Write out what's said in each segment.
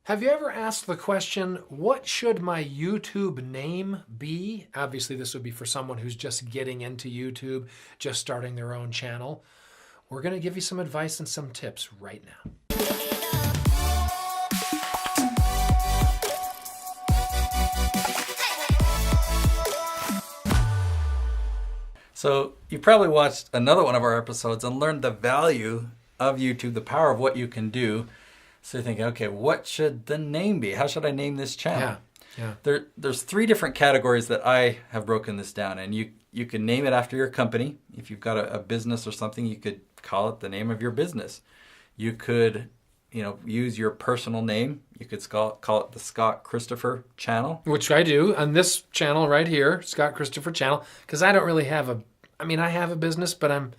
Have you ever asked the question, what should my YouTube name be? Obviously, this would be for someone who's just getting into YouTube, just starting their own channel. We're going to give you some advice and some tips right now. So you probably watched another one of our episodes and learned the value of YouTube, the power of what you can do. So you're thinking, okay, what should the name be? How should I name this channel? Yeah. There's three different categories that I have broken this down. And you can name it after your company. If you've got a business or something, you could call it the name of your business. You could, use your personal name. You could call it the Scott Christopher channel. Which I do on this channel right here, Scott Christopher channel, because I don't really have I have a business, but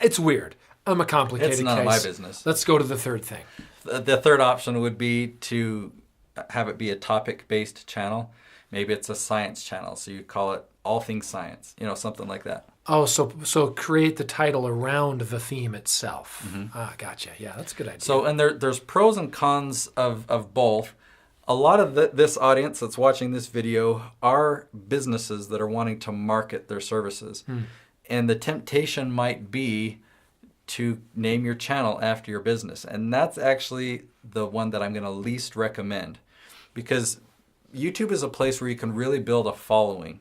it's weird. I'm a complicated case. It's none of my business. Let's go to the third thing. The third option would be to have it be a topic-based channel. Maybe it's a science channel, so you call it All Things Science, something like that. Oh, so create the title around the theme itself. Mm-hmm. Gotcha. Yeah, that's a good idea. So, and there's pros and cons of both. A lot of this audience that's watching this video are businesses that are wanting to market their services. And the temptation might be to name your channel after your business. And that's actually the one that I'm going to least recommend, because YouTube is a place where you can really build a following.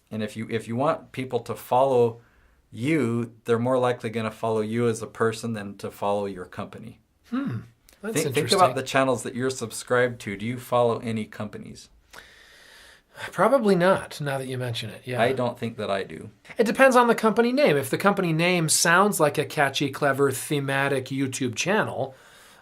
And if you want people to follow you, they're more likely going to follow you as a person than to follow your company. That's interesting. Think about the channels that you're subscribed to. Do you follow any companies? Probably not, now that you mention it. Yeah. I don't think that I do. It depends on the company name. If the company name sounds like a catchy, clever, thematic YouTube channel,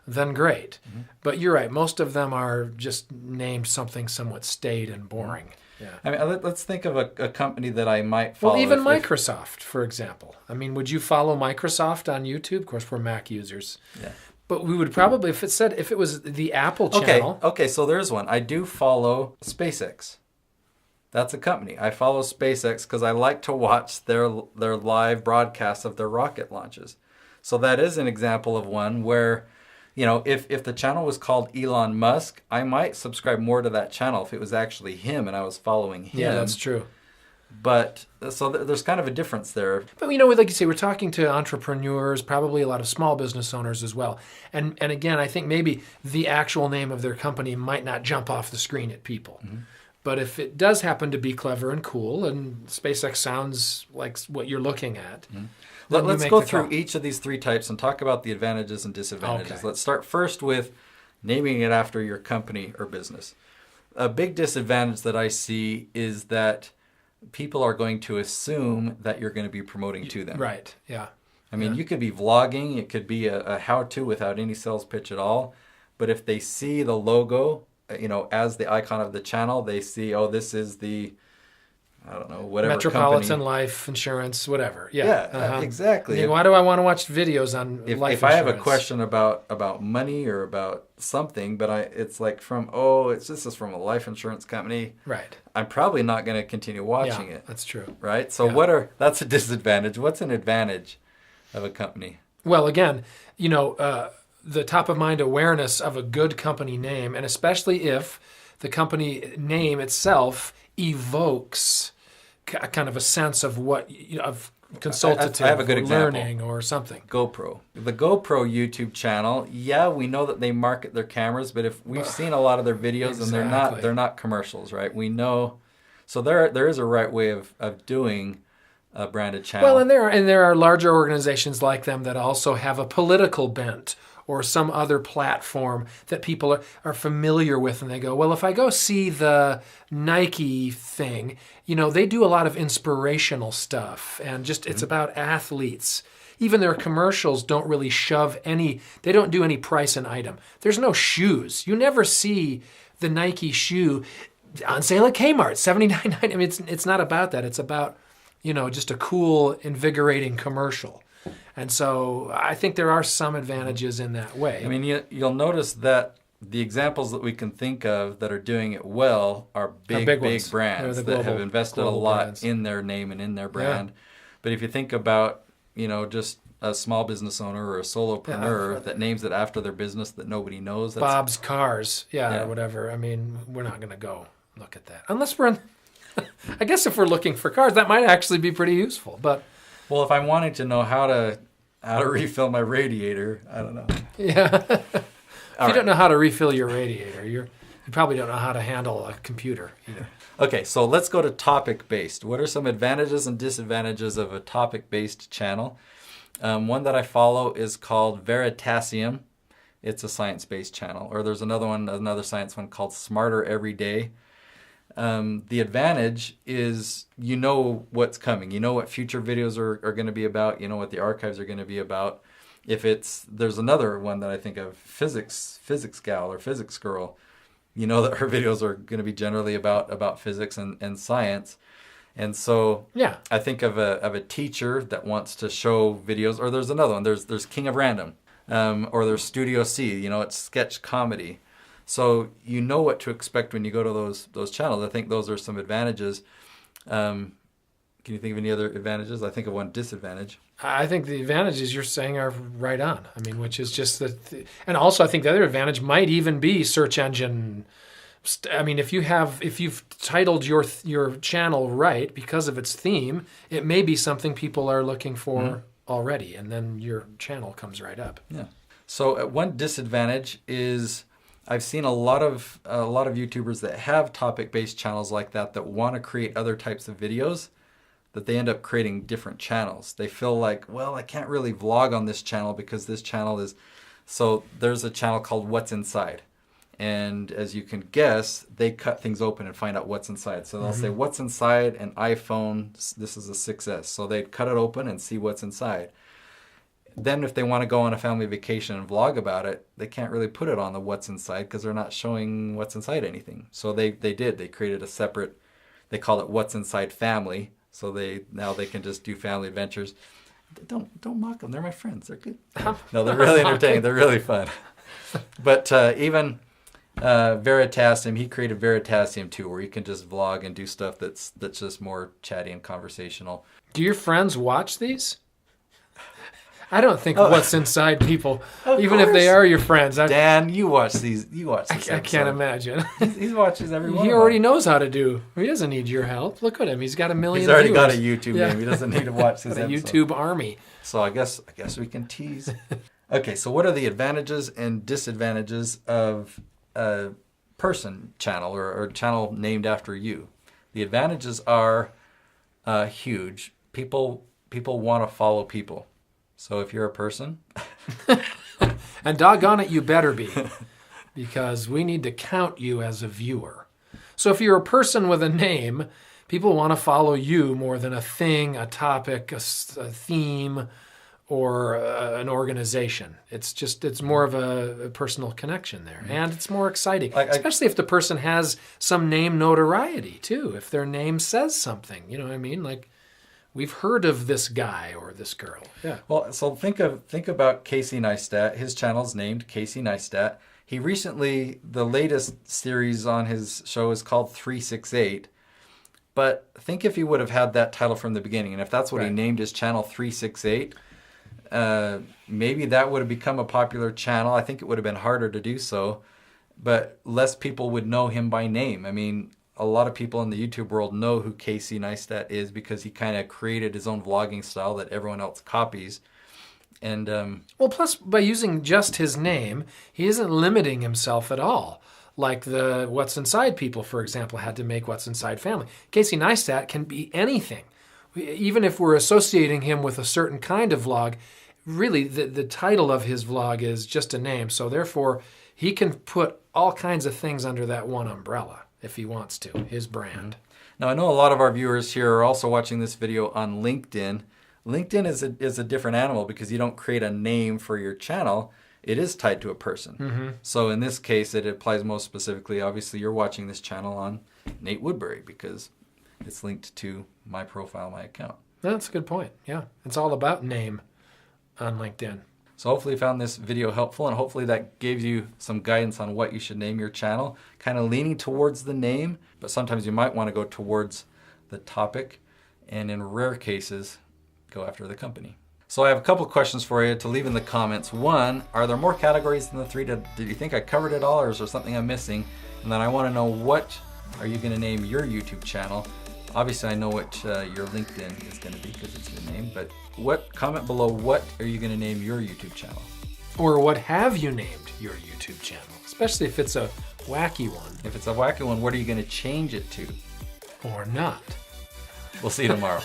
then great. Mm-hmm. But you're right. Most of them are just named something somewhat staid and boring. Yeah. I mean, let's think of a company that I might follow. Well, even Microsoft, for example. I mean, would you follow Microsoft on YouTube? Of course, we're Mac users. Yeah. But we would probably, if it was the Apple channel. Okay, so there's one. I do follow SpaceX. That's a company. I follow SpaceX because I like to watch their live broadcasts of their rocket launches. So that is an example of one where, if the channel was called Elon Musk, I might subscribe more to that channel if it was actually him and I was following him. Yeah, that's true. But so there's kind of a difference there. But like you say, we're talking to entrepreneurs, probably a lot of small business owners as well. And again, I think maybe the actual name of their company might not jump off the screen at people. Mm-hmm. But if it does happen to be clever and cool, and SpaceX sounds like what you're looking at, let's go through each of these three types and talk about the advantages and disadvantages. Okay. Let's start first with naming it after your company or business. A big disadvantage that I see is that people are going to assume that you're going to be promoting to them. Right, yeah. I mean, you could be vlogging. It could be a how-to without any sales pitch at all. But if they see the logo, as the icon of the channel, they see, this is the, whatever Metropolitan company. Life Insurance, whatever. Yeah, exactly. Why do I want to watch videos on life insurance? If I have a question about money or about something, but it's like this is from a life insurance company. Right. I'm probably not going to continue watching it. That's true. Right? So that's a disadvantage. What's an advantage of a company? Well, again, the top of mind awareness of a good company name, and especially if the company name itself evokes kind of a sense of of consultative I have a good learning example. Or something. GoPro. The GoPro YouTube channel, we know that they market their cameras, but if we've seen a lot of their videos exactly. and they're not commercials, right? We know. So there is a right way of doing a branded channel. Well, and there are larger organizations like them that also have a political bent or some other platform that people are familiar with, and they go, well, if I go see the Nike thing, they do a lot of inspirational stuff, and just it's about athletes. Even their commercials don't really they don't do any price and item. There's no shoes. You never see the Nike shoe on sale at Kmart, $79.90. I mean, it's not about that. It's about, just a cool, invigorating commercial. And so I think there are some advantages in that way. I mean, you'll notice that the examples that we can think of that are doing it well are big brands that have invested a lot in their name and in their brand. Yeah. But if you think about, just a small business owner or a solopreneur that names it after their business that nobody knows. Bob's Cars, or whatever. I mean, we're not going to go look at that. Unless we're in, I guess if we're looking for cars, that might actually be pretty useful. But well, if I'm wanting to know how to refill my radiator, I don't know. Yeah. If you don't know how to refill your radiator, you probably don't know how to handle a computer either. Okay, so let's go to topic-based. What are some advantages and disadvantages of a topic-based channel? One that I follow is called Veritasium. It's a science-based channel. Or there's another science one called Smarter Every Day. The advantage is you know what's coming. You know what future videos are going to be about. You know what the archives are going to be about. There's another one that I think of, Physics Gal or Physics Girl. You know that her videos are going to be generally about physics and science. And so I think of a teacher that wants to show videos, or there's another one. There's King of Random, or there's Studio C. You know, it's sketch comedy. So you know what to expect when you go to those channels. I think those are some advantages. Can you think of any other advantages? I think of one disadvantage. I think the advantages you're saying are right on. I mean, which is just and also I think the other advantage might even be search engine. I mean, if you've titled your channel right because of its theme, it may be something people are looking for already, and then your channel comes right up. Yeah. So one disadvantage is I've seen a lot of YouTubers that have topic-based channels like that want to create other types of videos, that they end up creating different channels. They feel like, well, I can't really vlog on this channel because this channel is... So there's a channel called What's Inside. And as you can guess, they cut things open and find out what's inside. So they'll say, what's inside an iPhone? This is a 6S. So they'd cut it open and see what's inside. Then if they want to go on a family vacation and vlog about it, they can't really put it on the what's inside because they're not showing what's inside anything. So they created a separate, they call it What's Inside Family. So now they can just do family adventures. Don't mock them. They're my friends. They're good. No, they're really entertaining. They're really fun. But even Veritasium, he created Veritasium too, where you can just vlog and do stuff that's just more chatty and conversational. Do your friends watch these? I don't think What's Inside people, even if they are your friends. Dan, you watch these. I can't imagine. He watches every one. He already knows how to do. He doesn't need your help. Look at him. He's got 1 million. He's already viewers. got a YouTube name. He doesn't need to watch his episode. YouTube army. So I guess we can tease. Okay, so what are the advantages and disadvantages of a person channel or a channel named after you? The advantages are huge. People want to follow people. So if you're a person... And doggone it, you better be. Because we need to count you as a viewer. So if you're a person with a name, people want to follow you more than a thing, a topic, a theme, or an organization. It's more of a personal connection there. And it's more exciting. Especially if the person has some name notoriety, too. If their name says something. You know what I mean? Like... We've heard of this guy or this girl. Yeah. Well, so think about Casey Neistat. His channel's named Casey Neistat. He recently, the latest series on his show is called 368. But think if he would have had that title from the beginning, and if that's what he named his channel 368, maybe that would have become a popular channel. I think it would have been harder to do so, but less people would know him by name. I mean, a lot of people in the YouTube world know who Casey Neistat is because he kind of created his own vlogging style that everyone else copies. And well, plus by using just his name, he isn't limiting himself at all. Like the What's Inside people, for example, had to make What's Inside Family. Casey Neistat can be anything. Even if we're associating him with a certain kind of vlog, really the title of his vlog is just a name. So therefore, he can put all kinds of things under that one umbrella. If he wants to, his brand. Now, I know a lot of our viewers here are also watching this video on LinkedIn. LinkedIn is a different animal because you don't create a name for your channel. It is tied to a person. So in this case, it applies most specifically. Obviously, you're watching this channel on Nate Woodbury because it's linked to my profile, my account. That's a good point. Yeah, it's all about name on LinkedIn. So hopefully you found this video helpful, and hopefully that gave you some guidance on what you should name your channel, kind of leaning towards the name, but sometimes you might want to go towards the topic, and in rare cases, go after the company. So I have a couple of questions for you to leave in the comments. One, are there more categories than the 3? Did you think I covered it all, or is there something I'm missing? And then I want to know, what are you going to name your YouTube channel? Obviously, I know what your LinkedIn is going to be because it's your name, but comment below, what are you going to name your YouTube channel? Or what have you named your YouTube channel? Especially if it's a wacky one. If it's a wacky one, what are you going to change it to? Or not. We'll see you tomorrow.